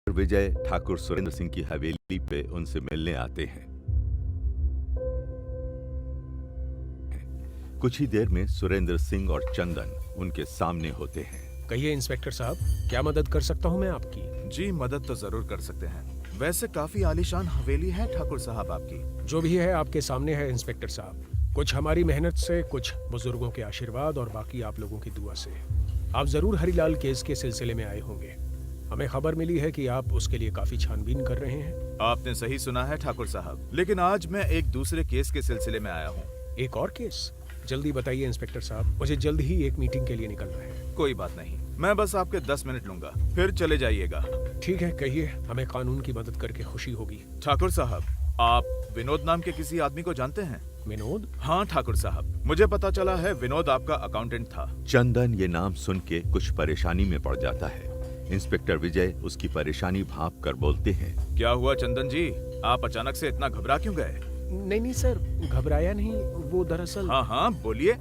विजय ठाकुर सुरेंद्र सिंह की हवेली पे उनसे मिलने आते हैं। कुछ ही देर में सुरेंद्र सिंह और चंदन उनके सामने होते हैं। कहिए इंस्पेक्टर साहब, क्या मदद कर सकता हूँ मैं आपकी? जी मदद तो जरूर कर सकते हैं। वैसे काफी आलीशान हवेली है ठाकुर साहब आपकी। जो भी है आपके सामने है इंस्पेक्टर साहब। कुछ हमारी मेहनत से, कुछ बुजुर्गों के आशीर्वाद और बाकी आप लोगों की दुआ से। आप जरूर हरिलाल केस के सिलसिले में आए होंगे। हमें खबर मिली है कि आप उसके लिए काफी छानबीन कर रहे हैं। आपने सही सुना है ठाकुर साहब, लेकिन आज मैं एक दूसरे केस के सिलसिले में आया हूँ। एक और केस? जल्दी बताइए इंस्पेक्टर साहब, मुझे जल्द ही एक मीटिंग के लिए निकलना है। कोई बात नहीं, मैं बस आपके 10 मिनट लूंगा, फिर चले जाइएगा। ठीक है, कहिए, हमें कानून की मदद करके खुशी होगी। ठाकुर साहब, आप विनोद नाम के किसी आदमी को जानते हैं? विनोद? हाँ ठाकुर साहब, मुझे पता चला है विनोद आपका अकाउंटेंट था। चंदन ये नाम सुन के कुछ परेशानी में पड़ जाता है। इंस्पेक्टर विजय उसकी परेशानी भांप कर बोलते हैं। क्या हुआ चंदन जी, आप अचानक से इतना घबरा क्यों गए? नहीं सर, घबराया नहीं, वो दरअसल। हाँ बोलिए,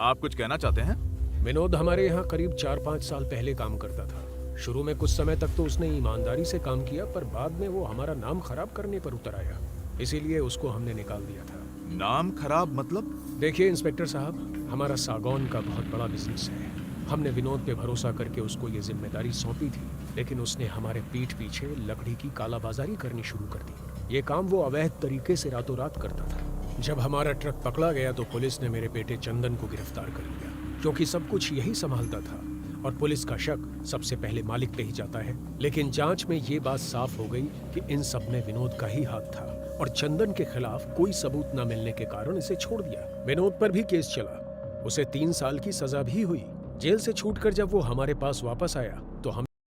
आप कुछ कहना चाहते हैं? विनोद हमारे यहाँ करीब 4-5 साल पहले काम करता था। शुरू में कुछ समय तक तो उसने ईमानदारी से काम किया, पर बाद में वो हमारा नाम खराब करने पर उतर आया, इसीलिए उसको हमने निकाल दिया था। नाम खराब मतलब? देखिए इंस्पेक्टर साहब, हमारा सागौन का बहुत बड़ा बिजनेस है। हमने विनोद पे भरोसा करके उसको ये जिम्मेदारी सौंपी थी, लेकिन उसने हमारे पीठ पीछे लकड़ी की कालाबाजारी करनी शुरू कर दी। ये काम वो अवैध तरीके से रातों रात करता था। जब हमारा ट्रक पकड़ा गया तो पुलिस ने मेरे बेटे चंदन को गिरफ्तार कर लिया, क्योंकि सब कुछ यही संभालता था और पुलिस का शक सबसे पहले मालिक पे ही जाता है। लेकिन जांच में ये बात साफ हो गई कि इन सब में विनोद का ही हाथ था और चंदन के खिलाफ कोई सबूत न मिलने के कारण इसे छोड़ दिया। विनोद पर भी केस चला, उसे 3 साल की सजा भी हुई। जेल से छूटकर जब वो हमारे पास वापस आया